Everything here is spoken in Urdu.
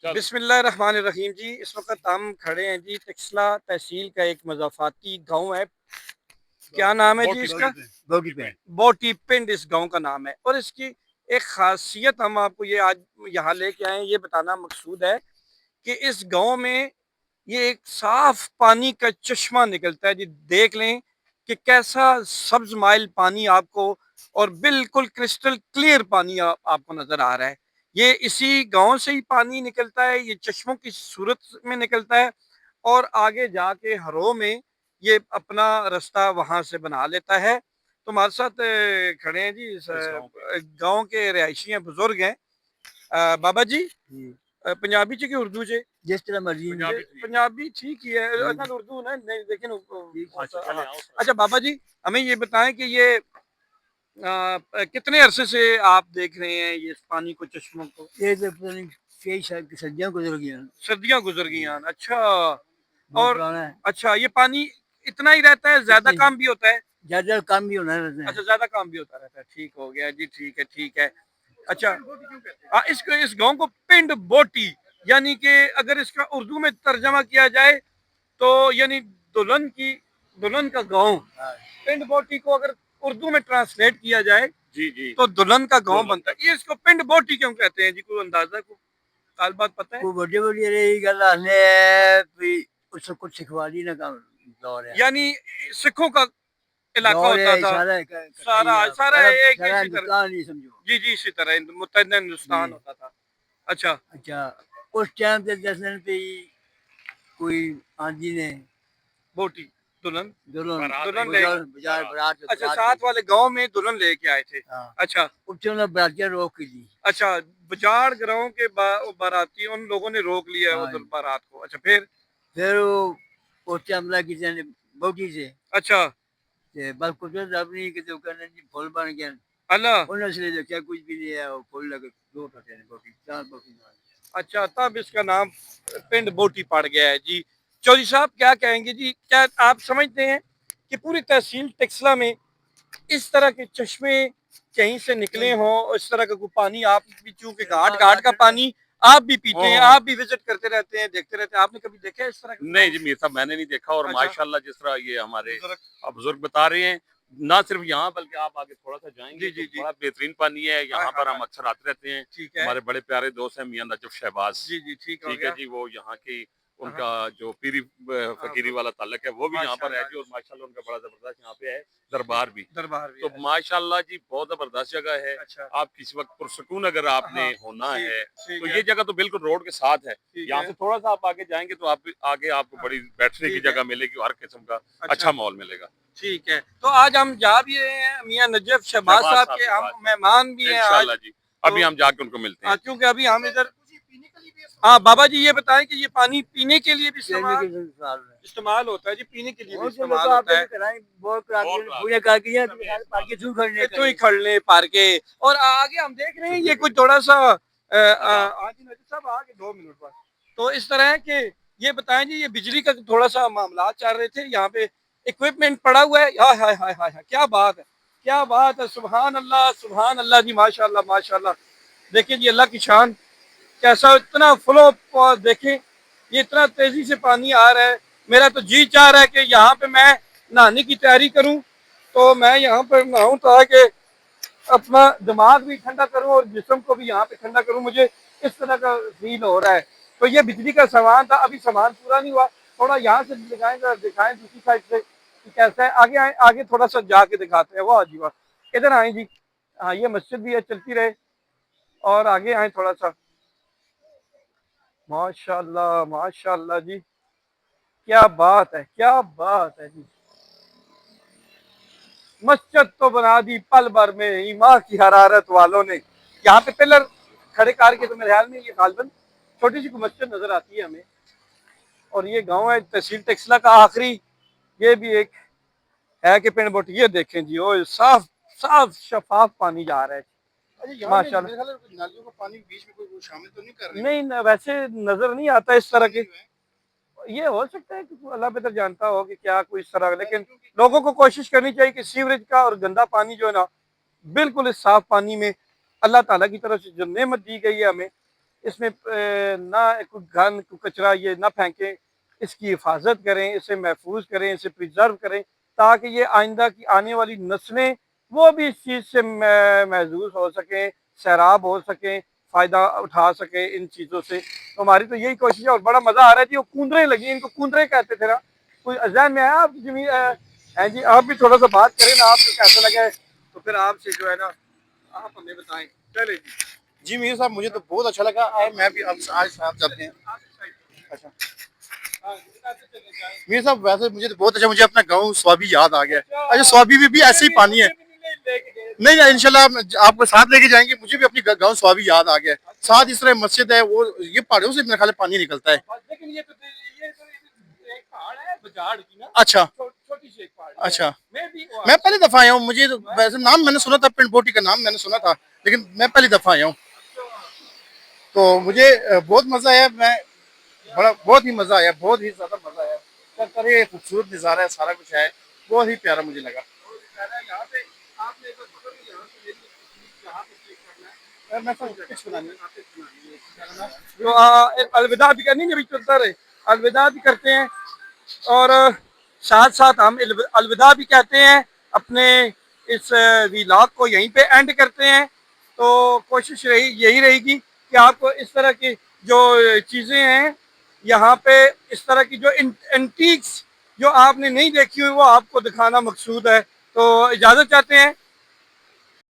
بسم اللہ الرحمن الرحیم جی، اس وقت ہم کھڑے ہیں جی ٹکسلا تحصیل کا ایک مضافاتی گاؤں ہے. کیا نام ہے جی اس کا؟ بوٹی پنڈ اس گاؤں کا نام ہے. اور اس کی ایک خاصیت ہم آپ کو یہ آج یہاں لے کے آئے، یہ بتانا مقصود ہے کہ اس گاؤں میں یہ ایک صاف پانی کا چشمہ نکلتا ہے جی. دیکھ لیں کہ کیسا سبز مائل پانی آپ کو اور بالکل کرسٹل کلیئر پانی آپ کو نظر آ رہا ہے. یہ اسی گاؤں سے ہی پانی نکلتا ہے، یہ چشموں کی صورت میں نکلتا ہے اور آگے جا کے ہرو میں یہ اپنا رستہ وہاں سے بنا لیتا ہے. تو ہمارے ساتھ کھڑے ہیں جی گاؤں کے رہائشی ہیں، بزرگ ہیں. بابا جی پنجابی چ کہ اردو چ؟ جس طرح مرضی پنجابی ٹھیک ہی ہے، اردو نا لیکن اچھا بابا جی ہمیں یہ بتائیں کہ یہ کتنے عرصے سے آپ دیکھ رہے ہیں یہ پانی کو، چشموں کو؟ یہ تو کئی سردیاں گزر گئی. سردیاں گزر گئی ہیں. اچھا. اور اچھا یہ پانی اتنا ہی رہتا ہے، زیادہ کام بھی ہوتا ہے؟ زیادہ کام بھی ہونا رہتا ہے. اچھا زیادہ کام بھی ہوتا رہتا ہے. ٹھیک ہو گیا جی، ٹھیک ہے ٹھیک ہے. اچھا اس گاؤں کو پنڈ بوٹی یعنی کہ اگر اس کا اردو میں ترجمہ کیا جائے تو یعنی دلہن کا گاؤں. پنڈ بوٹی کو اگر اردو میں ٹرانسلیٹ کیا جائے جی تو دلہن کا گاؤں بنتا ہے. یہ اس کو پنڈ بوٹی کیوں کہتے ہیں جی؟ کوئی اندازہ کو کال بات پتہ ہے؟ بڑی بڑی رہی گل ہے اس کو کچھ سکھوالی نہ کام دور ہے، یعنی سکھوں کا علاقہ ہوتا تھا سارا ایک اسی طرح. جی جی اسی طرح متحدہ ہندوستان ہوتا تھا. اچھا اچھا اس ٹائم پہ 10 دن پہ کوئی آندھی نے بوٹی دلہن برات. اچھا ساتھ والے گاؤں میں دلہن لے کے آئے تھے. اچھا انہوں نے براتیاں روک کے دی. اچھا بجاڑ گراؤں کے باراتی ان لوگوں نے روک لیا ادھر بارات کو. اچھا پھر وہ حملہ کی بوٹی سے. اچھا بس کچھ اپنی کسی کرنے جی پھول بن گیا. اللہ انہوں نے دیکھا کچھ بھی نہیں ہے، وہ پھول لگے دو ٹوٹے بوٹی چار بوٹی. اچھا تب اس کا نام پنڈ بوٹی پڑ گیا ہے جی. چودھری صاحب کیا کہیں گے جی؟ کیا آپ سمجھتے ہیں کہ پوری تحصیل ٹکسلا میں اس طرح کے چشمے کہیں سے نکلے ہوں، اس طرح کا کوئی پانی آپ بھی، چونکہ گھاٹ کا پانی آپ بھی پیتے ہیں، آپ بھی وزٹ کرتے رہتے ہیں، دیکھتے رہتے ہیں، آپ نے کبھی دیکھا ہے اس طرح کا؟ نہیں جی میر صاحب میں نے نہیں دیکھا. اور ماشاءاللہ جس طرح یہ ہمارے بزرگ بتا رہے ہیں، نہ صرف یہاں بلکہ آپ آگے تھوڑا سا جائیں گے تو بڑا بہترین پانی ہے. یہاں پر ہم اکثر آتے رہتے ہیں. ہمارے بڑے پیارے دوست ہیں میاں نجف شہباز. ٹھیک ہے جی، وہ یہاں کی ان کا جو پیری فقیری والا تعلق ہے وہ بھی یہاں پر ہے جی. اور ماشاءاللہ ان کا بڑا زبردست یہاں پہ ہے دربار بھی. تو ماشاءاللہ جی بہت زبردست جگہ ہے. آپ کسی وقت پرسکون اگر آپ نے ہونا ہے تو یہ جگہ تو بالکل روڈ کے ساتھ ہے. یہاں سے تھوڑا سا آپ آگے جائیں گے تو آگے آپ کو بڑی بیٹھنے کی جگہ ملے گی، ہر قسم کا اچھا ماحول ملے گا. ٹھیک ہے. تو آج ہم جا بھی رہے ہیں میاں نجف شہباز صاحب کے، ہم مہمان بھی ہیں انشاءاللہ جی. ابھی ہم جا کے ان کو ملتے ہیں کیونکہ ابھی ہم ادھر. ہاں بابا جی یہ بتائیں کہ یہ پانی پینے کے لیے بھی استعمال ہوتا ہے جی؟ پینے کے لیے بھی استعمال ہوتا ہے. تو ہی کھڑ لیں پار کے. اور آگے ہم دیکھ رہے ہیں یہ کچھ تھوڑا سا صاحب آگے 2 منٹ بعد. تو اس طرح ہے کہ یہ بتائیں جی، یہ بجلی کا تھوڑا سا معاملات چل رہے تھے یہاں پہ. اکوپمنٹ پڑا ہوا ہے. ہائے ہائے ہائے ہائے کیا بات ہے، کیا بات ہے. سبحان اللہ سبحان اللہ جی، ماشاء اللہ ماشاء اللہ. دیکھیں جی اللہ کی شان کیسا اتنا فلو. دیکھیں یہ اتنا تیزی سے پانی آ رہا ہے. میرا تو جی چاہ رہا ہے کہ یہاں پہ میں نہانے کی تیاری کروں، تو میں یہاں پہ نہاؤں تاکہ اپنا دماغ بھی ٹھنڈا کروں اور جسم کو بھی یہاں پہ ٹھنڈا کروں. مجھے اس طرح کا فیل ہو رہا ہے. تو یہ بجلی کا سامان تھا، ابھی سامان پورا نہیں ہوا. تھوڑا یہاں سے دکھائیں دوسری سائڈ سے کیسا ہے. آگے آئیں، آگے تھوڑا سا جا کے دکھاتے ہیں. واہ جی واہ، ادھر آئیں جی. ہاں یہ مسجد بھی ہے، چلتی رہے. اور آگے آئیں تھوڑا سا. ماشاء اللہ جی، کیا بات ہے کیا بات ہے جی. مسجد تو بنا دی پل بھر میں ایمان کی حرارت والوں نے. یہاں پہ پلر کھڑے کار کے تو میرے خیال میں یہ غالباً چھوٹی سی مسجد نظر آتی ہے ہمیں. اور یہ گاؤں ہے تحصیل ٹکسلا کا آخری. یہ بھی ایک ہے کہ پنڈ بوٹی. یہ دیکھیں جی، وہ صاف صاف شفاف پانی جا رہا ہے ماشاء اللہ. نالیوں کا پانی بیچ میں کوئی شامل تو نہیں کر رہے؟ نہیں ویسے نظر نہیں آتا اس طرح کے. یہ ہو سکتا ہے کہ اللہ بہتر جانتا ہو کہ کیا کوئی اس طرح. لیکن لوگوں کو کوشش کرنی چاہیے کہ سیوریج کا اور گندا پانی جو ہے نا بالکل اس صاف پانی میں اللہ تعالیٰ کی طرف سے جو نعمت دی گئی ہے ہمیں، اس میں نہ کوئی گند کوئی کچرا یہ نہ پھینکیں، اس کی حفاظت کریں، اسے محفوظ کریں، اسے پریزرو کریں، تاکہ یہ آئندہ کی آنے والی نسلیں وہ بھی اس چیز سے محظوظ ہو سکیں، سیراب ہو سکیں، فائدہ اٹھا سکیں ان چیزوں سے۔ تو ہماری تو یہی کوشش ہے، اور بڑا مزہ آ رہا ہے جی۔ وہ کوندریں لگی، ان کو کوندریں کہتے تھے نا، کوئی ذہن میں آیا آپ جی؟ آپ بھی تھوڑا سا بات کریں نا، آپ کو کیسا لگا ہے تو پھر آپ سے جو ہے نا آپ ہمیں بتائیں۔ چلے جی جی میر صاحب مجھے تو بہت اچھا لگا، میں بھی اب آج ساتھ چلتے ہیں۔ اچھا میر صاحب ویسے مجھے تو بہت اچھا، مجھے اپنا گاؤں سوابی یاد آ گیا۔ اچھا سوابی میں بھی ایسے ہی پانی ہے؟ نہیں انشاءاللہ آپ کو ساتھ لے کے جائیں گے، مجھے بھی اپنی گاؤں سوابی یاد آ گیا۔ ساتھ اس طرح مسجد ہے، وہ یہ پہاڑوں سے میرے خیال پانی نکلتا ہے۔ اچھا اچھا میں پہلی دفعہ آیا ہوں، مجھے ویسے نام میں نے سنا تھا، پنڈ بوٹی کا نام میں نے سنا تھا، لیکن میں پہلی دفعہ آیا ہوں تو مجھے بہت مزہ آیا، بہت ہی مزہ آیا، بہت ہی زیادہ مزہ آیا۔ طرح خوبصورت نظارہ ہے، سارا کچھ ہے، بہت ہی پیارا مجھے لگا۔ تو الوداع بھی کرنی ہے، چلتا رہے، الوداع بھی کرتے ہیں، اور ساتھ ساتھ ہم الوداع بھی کہتے ہیں، اپنے اس ویلاگ کو یہیں پہ اینڈ کرتے ہیں۔ تو کوشش یہی رہے گی کہ آپ کو اس طرح کی جو چیزیں ہیں یہاں پہ، اس طرح کی جو اینٹیکس جو آپ نے نہیں دیکھی ہوئی وہ آپ کو دکھانا مقصود ہے۔ تو اجازت چاہتے ہیں